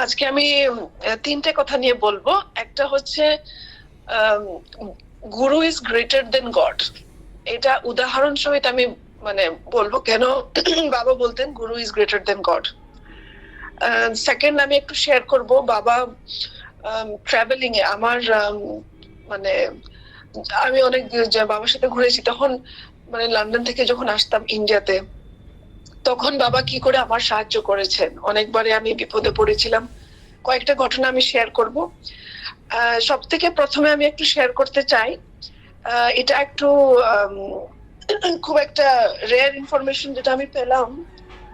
আজকে আমি তিনটে কথা নিয়ে বলবো। একটা হচ্ছে গুরু ইজ গ্রেটার দেন গড। এটা উদাহরণ সহিত আমি মানে বলবো কেন বাবা বলতেন গুরু is greater than god. Second, আমি একটু শেয়ার করব বাবা ট্রাভেলিং এ আমার মানে আমি অনেক বাবার সাথে ঘুরেছি। তখন মানে লন্ডন থেকে যখন আসতাম ইন্ডিয়াতে, তখন বাবা কি করে আমার সাহায্য করেছেন। অনেকবারে আমি বিপদে পড়েছিলাম। কয়েকটা ঘটনা আমি শেয়ার করব। সব থেকে প্রথমে আমি একটু শেয়ার করতে চাই, এটা একটু খুব একটা রেয়ার ইনফরমেশন যেটা আমি পেলাম,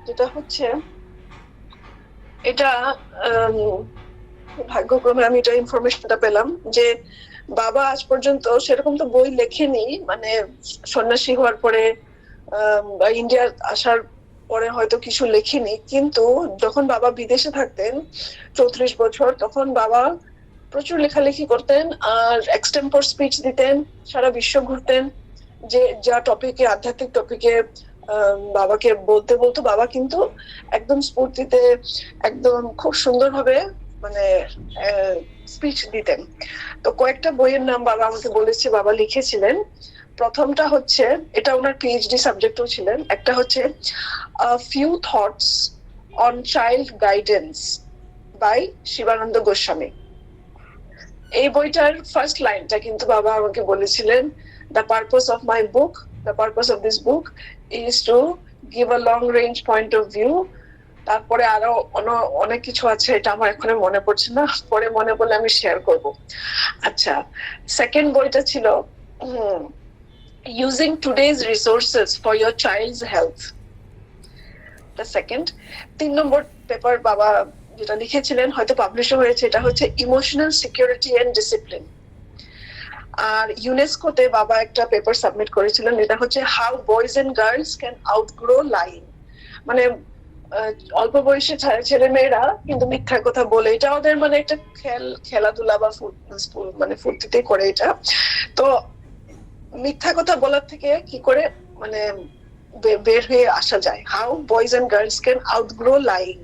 যেটা হচ্ছে এটা ভাগ্যক্রমে আমি এটা ইনফরমেশনটা পেলাম যে বাবা আজ পর্যন্ত সেরকম তো বই লেখেনি, মানে সন্ন্যাসী হওয়ার পরে বা ইন্ডিয়া আসার পরে হয়তো কিছু লেখিনি, কিন্তু যখন বাবা বিদেশে থাকতেন 34 বছর, তখন বাবা প্রচুর লেখালেখি করতেন আর এক্সটেম্পোর স্পিচ দিতেন, সারা বিশ্ব ঘুরতেন। যে যা টপিকে, আধ্যাত্মিক টপিকে বাবাকে বলতে বলতো, বাবা কিন্তু একদম স্ফূর্তিতে একদম খুব সুন্দরভাবে মানে স্পিচ দিতেন। তো কয়েকটা বইয়ের নাম বাবা আমাকে বলেছে, বাবা লিখেছিলেন। প্রথমটা হচ্ছে, এটা ওনার পিএইচডি সাবজেক্টও ছিলেন, একটা হচ্ছে few thoughts on child guidance by Shivananda Goswami. এই বইটার ফার্স্ট লাইনটা কিন্তু বাবা আমাকে বলেছিলেন, the purpose of my book, the purpose of this book is to give a long range point of view. তারপরে আরো অনেক কিছু আছে, এটা আমার এখন মনে পড়ছে না, পরে মনে পড়লে আমি শেয়ার করব। আচ্ছা, সেকেন্ড বইটা ছিল using today's resources for your child's health, the second. 3 নম্বর পেপার বাবা যেটা লিখেছিলেন, হয়তো পাবলিশ হয়েছে, এটা হচ্ছে ইমোশনাল সিকিউরিটি এন্ড ডিসিপ্লিন। আর ইউনেস্কোতে বাবা একটা পেপার সাবমিট করেছিলেন, এটা হচ্ছে how boys and girls can outgrow lying. মানে অল্প বয়সী ছেলে মেয়েরা কিন্তু মিথ্যা কথা বলে, এটা ওদের মানে একটা খেলাধুলা বা মানে ফুর্তিতে করে এটা। তো মিথ্যা কথা বলার থেকে কি করে মানে বের হয়ে আসা যায়, how boys and girls can outgrow lying.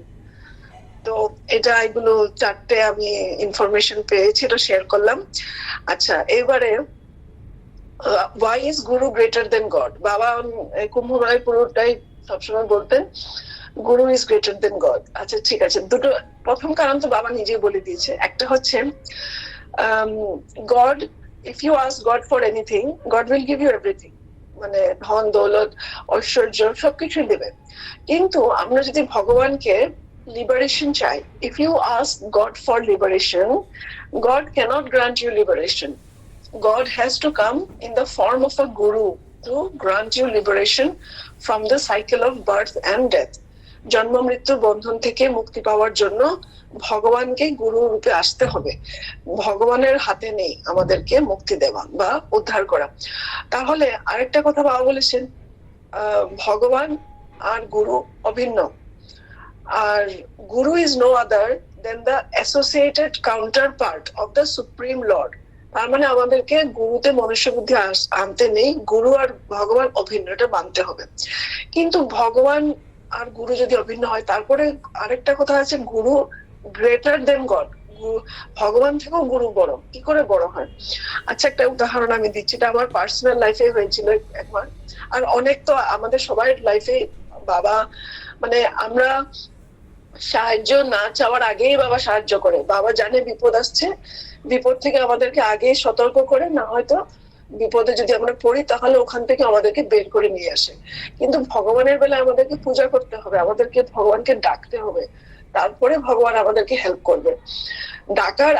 তো এটা এগুলো চারটে আমি ইনফরমেশন পেয়েছি, এটা শেয়ার করলাম। আচ্ছা, এবারে Y is Guru greater than god. বাবা কুম্ভ মেলায় পুরোটাই সবসময় বলতেন গুরু ইজ গ্রেটার দেন গড। আচ্ছা ঠিক আছে, দুটো প্রথম কারণ তো বাবা নিজেই বলে দিয়েছে। একটা হচ্ছে God, if you ask God for anything, God will give you everything. মানে ধন দৌলত ঐশ্বর্য সবকিছুই দেবে। কিন্তু আমরা যদি ভগবানকে লিবারেশন চাই, if you ask God for liberation, God cannot grant you liberation. God has to come in the form of a guru to grant you liberation from the cycle of birth and death. জন্ম মৃত্যুর বন্ধন থেকে মুক্তি পাওয়ার জন্য ভগবানকে গুরু রূপে আসতে হবে। ভগবানের হাতে নেই আমাদেরকে মুক্তি দেওয়া বা উদ্ধার করা। তাহলে আরেকটা কথা বাবা বলেছেন, ভগবান আর গুরু অভিন্ন। আর guru is no other than the associated counterpart of the supreme lord. তার মানে আমাদেরকে গুরুতে মনুষ্য বুদ্ধি আনতে নেই, গুরু আর ভগবান অভিন্ন, এটা মানতে হবে। কিন্তু ভগবান আর গুরু যদি অভিন্ন হয়, তারপরে আরেকটা কথা আছে, গুরু গ্রেটার দেন গড। ভগবান থেকেও গুরু বড়। কি করে বড় হয়? আচ্ছা, একটা উদাহরণ আমি দিচ্ছি, এটা আমার পার্সোনাল লাইফে হয়েছিল একবার। আর অনেক তো আমাদের সবার লাইফে বাবা, মানে আমরা সাহায্য না চাওয়ার আগেই বাবা সাহায্য করে। বাবা জানে বিপদ আসছে, বিপদ থেকে আমাদেরকে আগে সতর্ক করে, না হয়তো বিপদে যদি আমরা পড়ি তাহলে ওখান থেকে আমাদেরকে বের করে নিয়ে আসে। কিন্তু ভগবানের বেলায় আমাদেরকে পূজা করতে হবে, আমাদেরকে ভগবানকে ডাকতে হবে, তারপরে ভগবান আমাদেরকে হেল্প করবে। ডাকার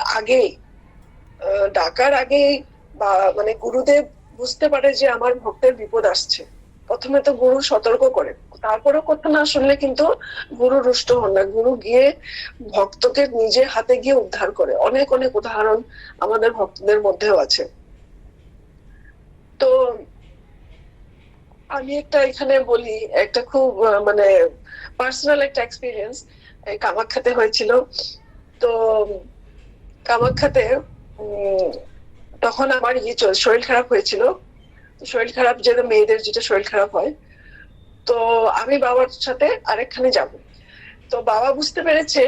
আগে বা মানে গুরুদেব বুঝতে পারে যে আমার ভক্তের বিপদ আসছে, প্রথমে তো গুরু সতর্ক করে, তারপরেও কথা না শুনলে কিন্তু গুরু রুষ্ট হন না, গুরু গিয়ে ভক্তকে নিজে হাতে গিয়ে উদ্ধার করে। অনেক অনেক উদাহরণ আমাদের ভক্তদের মধ্যেও আছে। তো আমি একটা এখানে বলি, একটা খুব মানে পার্সোনাল একটা এক্সপিরিয়েন্স কামাখ্যাতে হয়েছিল। তো কামাখ্যাতে তখন আমার শরীর খারাপ হয়েছিল। শরীর খারাপ, যেটা মেয়েদের যেটা শরীর খারাপ হয়, তো আমি বাবার সাথে আরেকখানে যাব। তো বাবা বুঝতে পেরেছে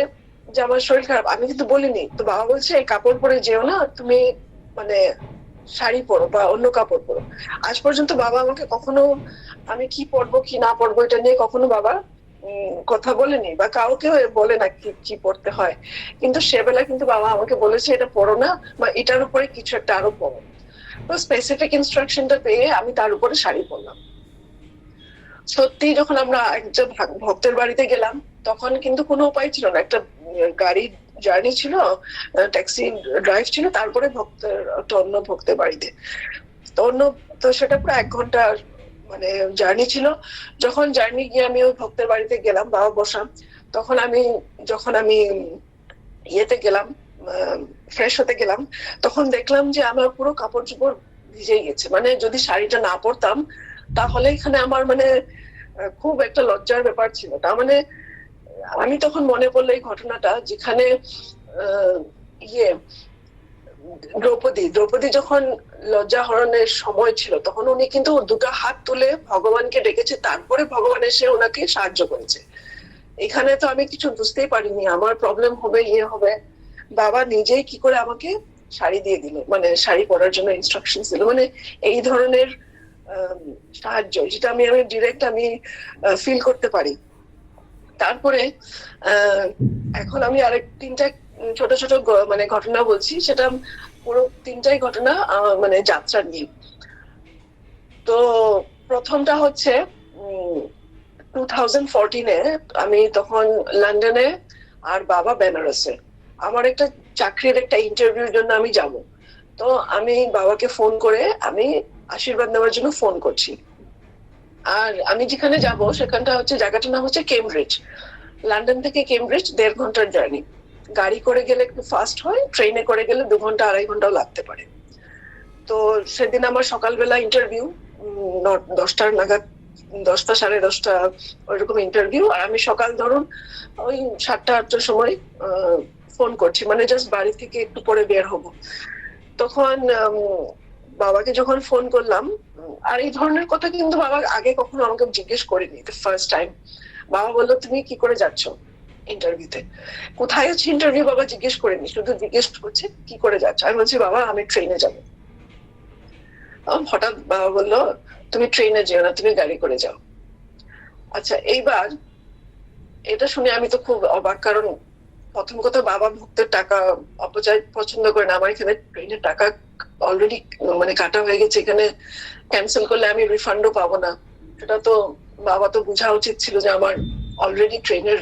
যে আমার শরীর খারাপ, আমি কিন্তু বলিনি। তো বাবা বলছে এই কাপড় পরে যেও না, তুমি মানে শাড়ি পরো বা অন্য কাপড় পরো। আজ পর্যন্ত বাবা আমাকে কখনো আমি কি পরবো কি না পরবো এটা নিয়ে কখনো বাবা কথা বলেনি, বা কাউকে বলে না কি কি পড়তে হয়। কিন্তু সেবেলা কিন্তু বাবা আমাকে বলেছে এটা পড়ো না, বা এটার উপরে কিছু একটা আরো পড়ো। তো স্পেসিফিক ইনস্ট্রাকশনটা পেয়ে আমি তার উপরে শাড়ি পরলাম। সত্যি যখন আমরা একজন ভক্তের বাড়িতে গেলাম, তখন কিন্তু কোনো উপায় ছিল না। একটা গাড়ি জার্নি ছিল, ট্যাক্সি ড্রাইভ ছিল, তারপরে ভক্তের একটা অন্য ভক্তের বাড়িতে। তো অন্য, তো সেটা পুরো 1 ঘন্টা মানে জার্নি ছিল। যখন জার্নি গিয়ে আমি ওই ভক্তের বাড়িতে গেলাম, বাবা বসা, তখন আমি যখন আমি ইয়েতে গেলাম, ফ্রেশ হতে গেলাম, তখন দেখলাম যে আমার পুরো কাপড় চোপড় ভিজে গেছে। মানে যদি শাড়িটা না পরতাম তাহলে এখানে আমার মানে খুব একটা লজ্জার ব্যাপার ছিল। তার মানে আমি তখন মনে পড়লো এই ঘটনাটা, যেখানে ইয়ে দ্রৌপদী যখন লজ্জা হরণের সময় ছিল, তখন উনি কিন্তু দুটো হাত তুলে ভগবানকে ডেকেছে, তারপরে ভগবান এসে ওনাকে সাহায্য করেছে। এখানে তো আমি কিছু বুঝতেই পারিনি, আমার প্রবলেম হবে ইয়ে হবে, বাবা নিজেই কি করে আমাকে শাড়ি দিয়ে দিল, মানে শাড়ি পরার জন্য ইনস্ট্রাকশন দিল। মানে এই ধরনের সাহায্য, যেটা আমি আমি ডিরেক্ট আমি ফিল করতে পারি। তারপরে এখন আমি আরেক 3টা ছোট ছোট মানে ঘটনা বলছি, সেটা পুরো 3টাই ঘটনা মানে যাত্রা নিয়ে। তো প্রথমটা হচ্ছে 2014-এ আমি তখন লন্ডনে আর বাবা বেনারসে। আমার একটা চাকরির একটা ইন্টারভিউর জন্য আমি যাব। তো আমি বাবাকে ফোন করে আমি আশীর্বাদ নেওয়ার জন্য ফোন করছি। আর আমি যেখানে যাব সেখানটা হচ্ছে, জায়গাটার নাম হচ্ছে কেমব্রিজ। লন্ডন থেকে কেমব্রিজ 1.5 ঘন্টার জার্নি। গাড়ি করে গেলে একটু ফাস্ট হয়, ট্রেনে করে গেলে 2 ঘন্টা 2.5 ঘন্টাও লাগতে পারে। তো সেদিন আমার সকালবেলা ইন্টারভিউ, 10টার নাগাদ, 10টা 10:30 ওইরকম ইন্টারভিউ। আর আমি সকাল ধরুন ওই 7টা 8টার সময় ফোন করছি, মানে জাস্ট বাড়ি থেকে একটু পরে বের হব। তখন বাবাকে যখন ফোন করলাম, আর এই ধরনের কথা কিন্তু বাবা আগে কখনো আমাকে জিজ্ঞেস করেনি, ফার্স্ট টাইম। বাবা বললো তুমি কি করে যাচ্ছ ইন্টারভিউতে, কোথায় আছে ইন্টারভিউ, বাবা জিজ্ঞেস করেনি, শুধু জিজ্ঞেস করছে কি করে যাচ্ছ। আমি বলছি বাবা আমি ট্রেনে যাবো। হঠাৎ বাবা বললো তুমি ট্রেনে যেও না, তুমি গাড়ি করে যাও। আচ্ছা, এইবার এটা শুনে আমি তো খুব অবাক, কারণ প্রথম কথা বাবা ভক্তের টাকা অপচয় পছন্দ করে না। আমার এখানে ট্রেনের টাকা অলরেডি মানে কাটা হয়ে গেছে, এখানে ক্যান্সেল করলে আমি রিফান্ডও পাবো না। সেটা তো বাবা তো বোঝা উচিত ছিল যে আমার অলরেডি ট্রেনের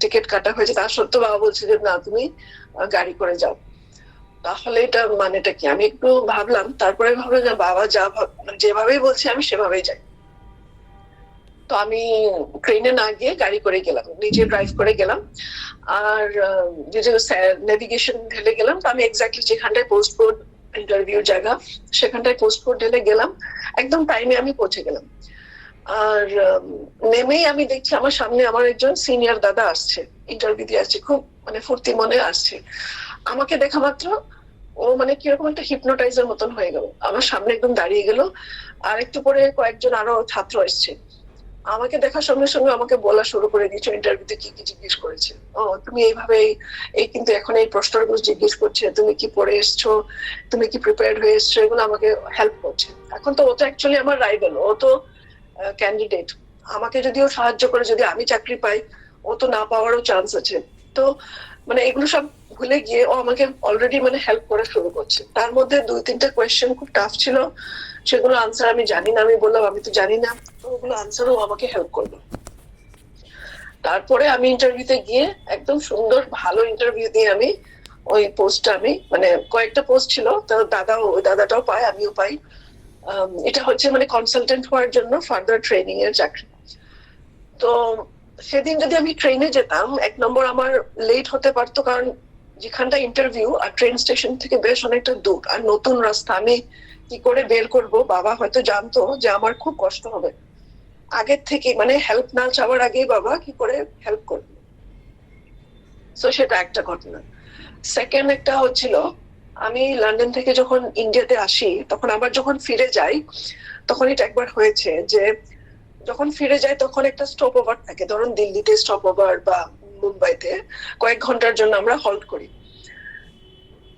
টিকিট কাটা হয়েছে। তা সত্ত্বেও বাবা বলছে যে না তুমি গাড়ি করে যাও। তাহলে এটা মানেটা কি? আমি একটু ভাবলাম, তারপরে ভাবলাম যে বাবা যা যেভাবেই বলছে আমি সেভাবেই যাই। তো আমি ট্রেনে না গিয়ে গাড়ি করে গেলাম, নিজে ড্রাইভ করে গেলাম। আর যে নেভিগেশন ঢেলে গেলাম, তো আমি এক্স্যাক্টলি যেখানটায় পোস্ট কোড ইন্টারভিউ জায়গা, সেখানটায় পোস্ট কোড ঢেলে গেলাম। একদম টাইমে আমি পৌঁছে গেলাম। আর নেমেই আমি দেখছি আমার সামনে আমার একজন সিনিয়র দাদা আসছে, ইন্টারভিউ দিয়ে আসছে, খুব মানে ফুর্তি মনে আসছে। আমাকে দেখা মাত্র ও মানে কিরকম একটা হিপনোটাইজার মতন হয়ে গেল, আমার সামনে একদম দাঁড়িয়ে গেল। আর একটু পরে কয়েকজন আরো ছাত্র এসছে, আমাকে দেখার সঙ্গে সঙ্গে আমাকে বলা শুরু করে দিয়েছে ইন্টারভিউতে কি কি জিজ্ঞেস করেছে। ও তুমি এইভাবে এই কিন্তু এখন এই প্রশ্নগুলো জিজ্ঞেস করছে, তুমি কি পড়ে এসছো, তুমি কি প্রিপেয়ার হয়ে এসছো, এগুলো আমাকে হেল্প করছে। এখন তো ও তো অ্যাকচুয়ালি আমার রাইভাল, ও তো ক্যান্ডিডেট। আমাকে যদি ও সাহায্য করে, যদি আমি চাকরি পাই, ও তো না পাওয়ারও চান্স আছে। তো মানে এগুলো সব ভুলে গিয়ে ও আমাকে অলরেডি মানে হেল্প করা শুরু করছে। তার মধ্যে 2-3টা কোয়েশ্চেন খুব টাফ ছিল, সেগুলো আনসার আমি জানি না। আমি বললাম আমি তো জানি না, তো ওগুলো আনসারও আমাকে হেল্প করলো। তারপরে আমি ইন্টারভিউতে গিয়ে একদম সুন্দর ভালো ইন্টারভিউ দিয়ে আমি ওই পোস্টটা, আমি মানে কয়েকটা পোস্ট ছিল, তো ওই দাদাটাও পায়, আমিও পাই। এটা হচ্ছে মানে কনসালটেন্ট হওয়ার জন্য ফার্দার ট্রেনিং এর চাকরি। তো সেদিন যদি আমি ট্রেনে যেতাম, 1 নম্বর আমার লেট হতে পারতো, কারণ যেখানটা ইন্টারভিউ আর ট্রেন স্টেশন থেকে বেশ অনেকটা দূর, আর নতুন রাস্তা, আমি কি করে বের করব। বাবা হয়তো জানতো যে আমার খুব কষ্ট হবে, আগের থেকে মানে হেল্প না চাওয়ার আগেই বাবা কি করে হেল্প করবে। তো সেটা একটা ঘটনা। সেকেন্ড একটা হচ্ছিল, আমি লন্ডন থেকে যখন ইন্ডিয়াতে আসি, তখন আবার যখন ফিরে যাই, তখন এটা একবার হয়েছে যে যখন ফিরে যায় তখন একটা স্টপ ওভার থাকে, ধরুন দিল্লিতে স্টপ ওভার বা মুম্বাইতে কয়েক ঘন্টার জন্য আমরা হল্ট করি।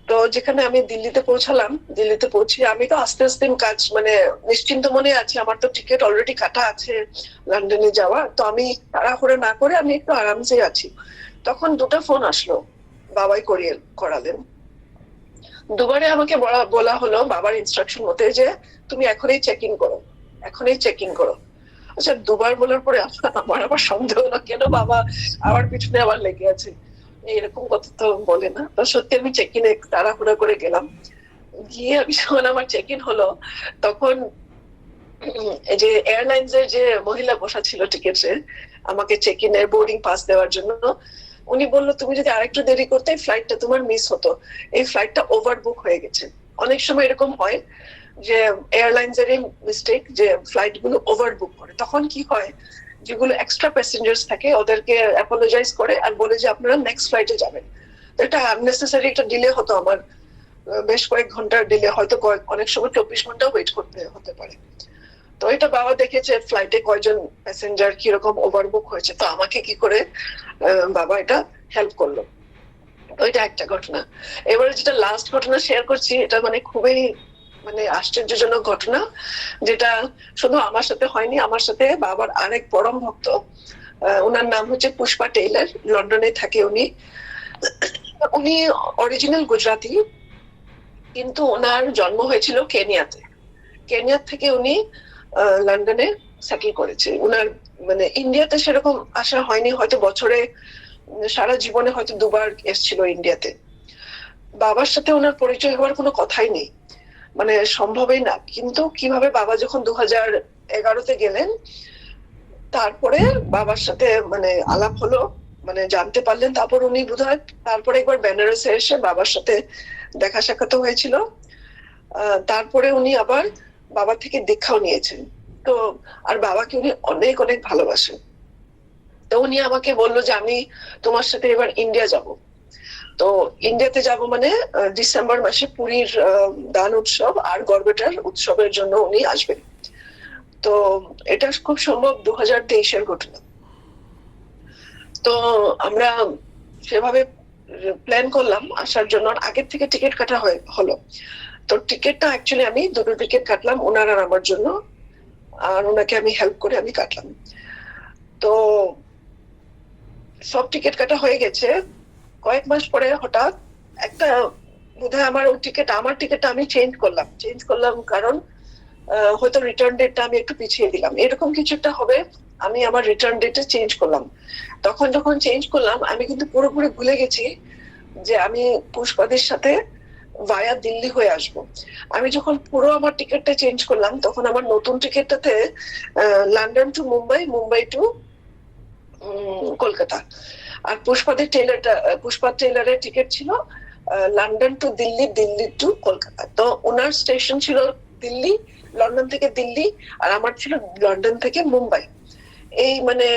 তো যেখানে আমি দিল্লিতে পৌঁছালাম, দিল্লিতে পৌঁছে আমি তো আস্তে আস্তে কাজ মানে নিশ্চিন্ত মনে আছি, আমার তো টিকিট অলরেডি কাটা আছে লন্ডনে যাওয়া, তো আমি তাড়াহুড়ো না করে আমি একটু আরামসে আছি। তখন দুটো ফোন আসলো, বাবাই করালেন। দুবারে আমাকে বলা হলো বাবার ইনস্ট্রাকশন মতে যে তুমি এখনই চেক ইন করো, এখনই চেক ইন করো। আচ্ছা, দুবার বলার পরে আমার আবার সন্দেহ হলো কেন বাবা আমার পিছনে আবার লেগে আছে, এরকম কথা তো বলে না। তো সত্যি আমি চেক ইনে তাড়াহুড়া করে গেলাম, গিয়ে আমি যখন আমার চেক ইন হলো তখন এই যে এয়ারলাইন্স এর যে মহিলা বসা ছিল টিকেটে আমাকে চেক ইনের বোর্ডিং পাস দেওয়ার জন্য, উনি বললো তুমি যদি আরেকটু দেরি করতে ফ্লাইটটা তোমার মিস হতো, এই ফ্লাইটটা ওভার বুক হয়ে গেছে। অনেক সময় এরকম হয় যে এয়ারলাইন্স এর মিস্টেক, যে ফ্লাইট গুলো ওভার বুক করে। তখন কি হয়, যেগুলো এক্সট্রা প্যাসেঞ্জার্স থাকে ওদেরকে অ্যাপোলোজাইজ করে আর বলে যে আপনারা নেক্সট ফ্লাইটে যাবেন। এটা আননেসেসারি একটা ডিলে হতো আমার, বেশ কয়েক ঘন্টার ডিলে, হয়তো অনেক সময় 24 ঘন্টা ওয়েট করতে হতে পারে। তো এটা বাবা দেখেছে ফ্লাইটে কয়জন প্যাসেঞ্জার কিরকম ওভারবুক হয়েছে, তো আমাকে কি করে বাবা এটা হেল্প করলো। তো এটা একটা ঘটনা। এবারে যেটা লাস্ট ঘটনা শেয়ার করছি, এটা মানে খুবই মানে আশ্চর্যজনক ঘটনা, যেটা শুধু আমার সাথে হয়নি, আমার সাথে বাবার আরেক পরম ভক্ত, ওনার নাম হচ্ছে পুষ্পা টেইলার, লন্ডনে থাকে উনি। উনি অরিজিনাল গুজরাটি, কিন্তু ওনার জন্ম হয়েছিল কেনিয়াতে। কেনিয়া থেকে উনি লন্ডনে সেটেল করেছে। উনার মানে ইন্ডিয়াতে সেরকম আসা হয়নি, হয়তো বছরে সারা জীবনে হয়তো দুবার এসেছিল ইন্ডিয়াতে। বাবার সাথে ওনার পরিচয় হওয়ার কোনো কথাই নেই, মানে সম্ভবই না। কিন্তু কিভাবে বাবা যখন 2011-তে গেলেন, তারপরে বাবার সাথে মানে আলাপ হলো, মানে জানতে পারলেন। তারপর উনি বোধহয় তারপরে একবার বেনারসে এসে বাবার সাথে দেখা সাক্ষাৎ হয়েছিল। তারপরে উনি আবার বাবা থেকে দীক্ষাও নিয়েছেন। তো আর বাবাকে উনি অনেক অনেক ভালোবাসেন। তো উনি আমাকে বললো যে আমি তোমার সাথে এবার ইন্ডিয়া যাব। তো ইন্ডিয়াতে যাব মানে ডিসেম্বর মাসে পুরীর দান উৎসব আর গড়বেতার উৎসবের জন্য উনি আসবেন। তো এটা খুব সম্ভব 2023-এর ঘটনা। তো আমরা সেভাবে প্ল্যান করলাম আসার জন্য, আগের থেকে টিকিট কাটা হলো। তো টিকিটটা অ্যাকচুয়ালি আমি দুটো টিকিট কাটলাম, ওনার আর আমার জন্য, আর ওনাকে আমি হেল্প করে আমি কাটলাম। তো সব টিকিট কাটা হয়ে গেছে। কয়েক মাস পরে হঠাৎ একটা বোধহয় আমার টিকিটটা আমি চেঞ্জ করলাম কারণ হয়তো রিটার্ন ডেটটা আমি একটু পিছিয়ে দিলাম, এরকম কিছু একটা হবে। আমি আমার রিটার্ন ডেটটা চেঞ্জ করলাম। তখন যখন চেঞ্জ করলাম আমি কিন্তু পুরোপুরি ভুলে গেছি যে আমি পুষ্পাদের সাথে ভায়া দিল্লি হয়ে আসব। আমি যখন পুরো আমার টিকিটটা চেঞ্জ করলাম তখন আমার নতুন টিকিটটাতে London to Mumbai, Mumbai to Kolkata, আর পুষ্পা টেইলারের টিকিট ছিল London to Delhi, Delhi to Kolkata. তো ওনার স্টেশন ছিল দিল্লি, লন্ডন থেকে দিল্লি, আর আমার ছিল লন্ডন থেকে মুম্বাই। এই মানে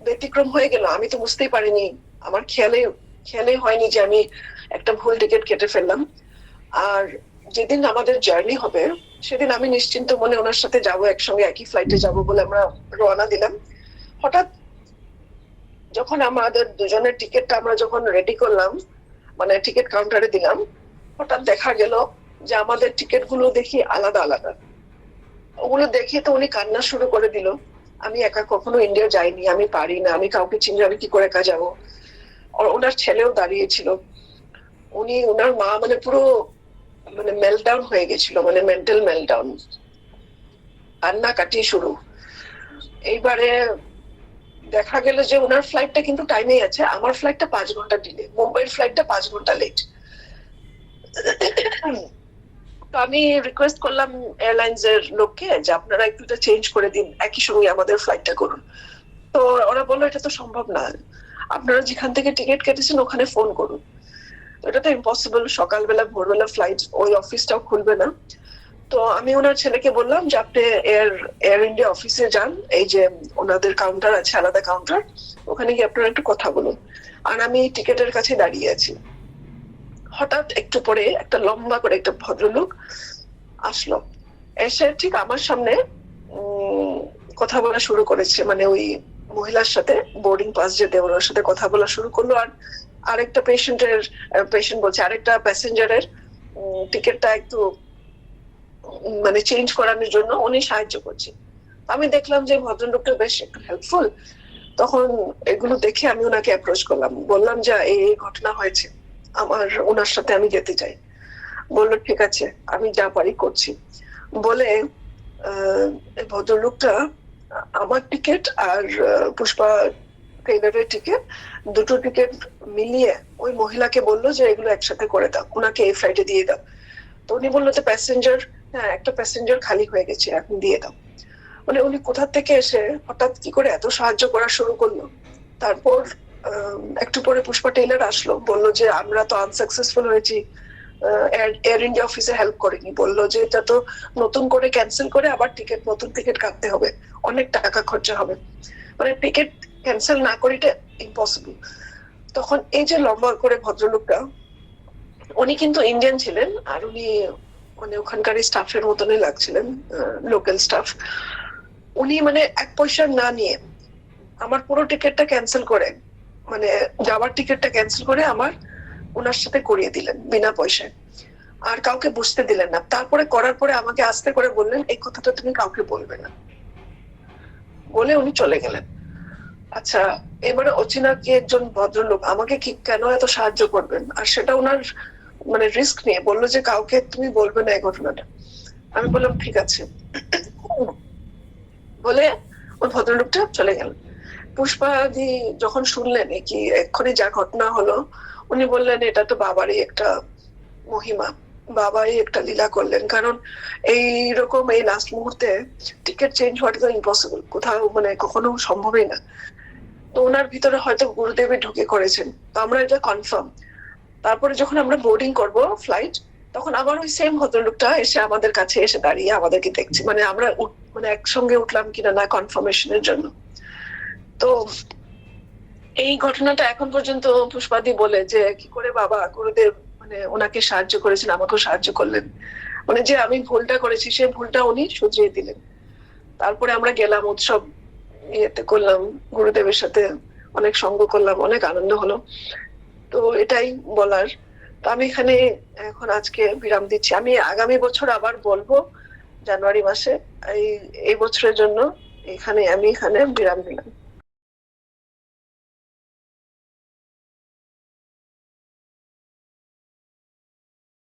ব্যতিক্রম হয়ে গেল, আমি তো বুঝতেই পারিনি, আমার খেয়ালে হয়নি যে আমি একটা ভুল টিকিট কেটে ফেললাম। আর যেদিন আমাদের জার্নি হবে সেদিন আমি নিশ্চিন্ত মনে ওনার সাথে যাবো, একসঙ্গে একই ফ্লাইটে যাব বলে আমরা রওনা দিলাম। হঠাৎ যখন আমাদের দুজনের টিকিটটা আমরা যখন রেডি করলাম, মানে টিকিট কাউন্টারে দিলাম, হঠাৎ দেখা গেল যে আমাদের টিকিট গুলো দেখি আলাদা আলাদা। ওগুলো দেখে তো উনি কান্না শুরু করে দিল। আমি একা কখনো ইন্ডিয়া যাইনি, আমি পারি না, আমি কাউকে চিনি, আমি কি করে একা যাবো। আর ওনার ছেলেও দাঁড়িয়েছিল, ওনার মা মানে পুরো মানে মেল্টডাউন হয়ে গেছিল, মানে মেন্টাল মেল্টডাউন, কান্না কাটি শুরু। এইবারে দেখা গেল যে ওনার ফ্লাইটটা কিন্তু টাইমেই আছে, আমার ফ্লাইটটা 5 ঘন্টা ডিলে, মুম্বাইয়ের ফ্লাইটটা 5 ঘন্টা লেট। তো আমি রিকোয়েস্ট করলাম এয়ারলাইন্স এর লোককে যে আপনারা একটু চেঞ্জ করে দিন, একই সঙ্গে আমাদের ফ্লাইটটা করুন। তো ওরা বললো এটা তো সম্ভব না, আপনারা যেখান থেকে টিকিট কেটেছেন ওখানে ফোন করুন। এটা তো ইম্পসিবল, সকালবেলা ভোরবেলা ফ্লাইট, ওই অফিসটাও খুলবে না। তো আমি ওনার ছেলেকে বললাম যে আপনি এয়ার ইন্ডিয়া অফিসে যান, এই যে ওনাদের কাউন্টার আছে, আলাদা কাউন্টার, ওখানে গিয়ে আপনারা একটু কথা বলুন। আর আমি টিকিটের কাছে দাঁড়িয়ে আছি। হঠাৎ একটু পরে একটা লম্বা করে একটা ভদ্রলোক আসলো, এসে ঠিক আমার সামনে কথা বলা শুরু করেছে, মানে ওই মহিলার সাথে বোর্ডিং পাস যেতে ওর সাথে কথা বলা শুরু করলো। আর আরেকটা পেশেন্ট বলছে আরেকটা প্যাসেঞ্জারের টিকিটটা একটু মানে চেঞ্জ করানোর জন্য উনি সাহায্য করছে। আমি দেখলাম যে ভদ্রলোকটা বেশ একটু হেল্পফুল। তখন এগুলো দেখে আমি ওনাকে অ্যাপ্রোচ করলাম, বললাম যে এই ঘটনা হয়েছে, ওনার সাথে আমি যেতে চাই। বললো ঠিক আছে, আমি যা পারি করছি বলে ভদ্রলোকটা আমার টিকিট আর পুষ্পা টেইলারের টিকিট, দুটো টিকিট মিলিয়ে ওই মহিলাকে বললো যে এগুলো একসাথে করে দাও, ওনাকে এই ফ্লাইটে দিয়ে দাও। তো উনি বললো যে প্যাসেঞ্জার, হ্যাঁ একটা প্যাসেঞ্জার খালি হয়ে গেছে, এখন দিয়ে দাও। মানে উনি কোথা থেকে এসে হঠাৎ কি করে এত সাহায্য করা শুরু করলো। তারপর একটু পরে পুষ্পা টেইলার আসলো, বললো যে আমরা তো আনসাকসেসফুল হয়েছি, এয়ার ইন্ডিয়া অফিসে হেল্প করেনি, বললো যে এটা তো নতুন করে ক্যান্সেল করে আবার নতুন টিকিট কাটতে হবে, অনেক টাকা খরচা হবে, মানে টিকিট ক্যান্সেল না করিটা ইম্পসিবল। তখন এই যে লম্বা করে ভদ্রলোকটা, উনি কিন্তু ইন্ডিয়ান ছিলেন, আর উনি মানে ওখানকার স্টাফের মতনই লাগছিলেন, লোকাল স্টাফ। উনি মানে এক পয়সা না নিয়ে আমার পুরো টিকিটটা ক্যান্সেল করে, মানে যাওয়ার টিকিটটা ক্যান্সেল করে আমার ওনার সাথে করিয়ে দিলেন বিনা পয়সায়, আর কাউকে বুঝতে দিলেন না। তারপরে করার পরে আমাকে আস্তে করে বললেন এই কথাটা তুমি কাউকে বলবে না, বলে উনি চলে গেলেন। আচ্ছা, এবারে অচেনা কি একজন ভদ্রলোক আমাকে কি কেন এত সাহায্য করবেন, আর সেটা ওনার মানে রিস্ক নিয়ে বললো যে কাউকে তুমি বলবে না এই ঘটনাটা। আমি বললাম ঠিক আছে বলে ওই ভদ্রলোকটা চলে গেলেন। পুষ্পাদি যখন শুনলেন কি এক্ষুনি যা ঘটনা হলো, উনি বললেন এটা তো বাবারই একটা মহিমা, বাবাই একটা লীলা করলেন, কারণ এইরকম এই লাস্ট মুহূর্তে টিকিট চেঞ্জ হওয়াটা তো ইম্পসিবল, কোথাও মানে কখনো সম্ভবই না। তো ওনার ভিতরে হয়তো গুরুদেবী ঢুকে করেছেন, তো আমরা এটা কনফার্ম। তারপরে যখন আমরা বোর্ডিং করব ফ্লাইট, তখন আবার ওই সেম ভদ্রলোকটা এসে আমাদের কাছে এসে দাঁড়িয়ে আমাদেরকে দেখছি, মানে আমরা মানে একসঙ্গে উঠলাম কিনা না কনফার্মেশনের জন্য। তো এই ঘটনাটা এখন পর্যন্ত পুষ্পাদি বলে যে কি করে বাবা গুরুদেব মানে ওনাকে সাহায্য করেছেন, আমাকেও সাহায্য করলেন, মানে যে আমি ভুলটা করেছি সেই ভুলটা উনি শুধরিয়ে দিলেন। তারপরে আমরা গেলাম উৎসব ইয়েতে করলাম, গুরুদেবের সাথে অনেক সঙ্গ করলাম, অনেক আনন্দ হলো। তো এটাই বলার। তো আমি এখানে এখন আজকে বিরাম দিচ্ছি, আমি আগামী বছর আবার বলবো জানুয়ারি মাসে। এই বছরের জন্য এখানে বিরাম দিলাম।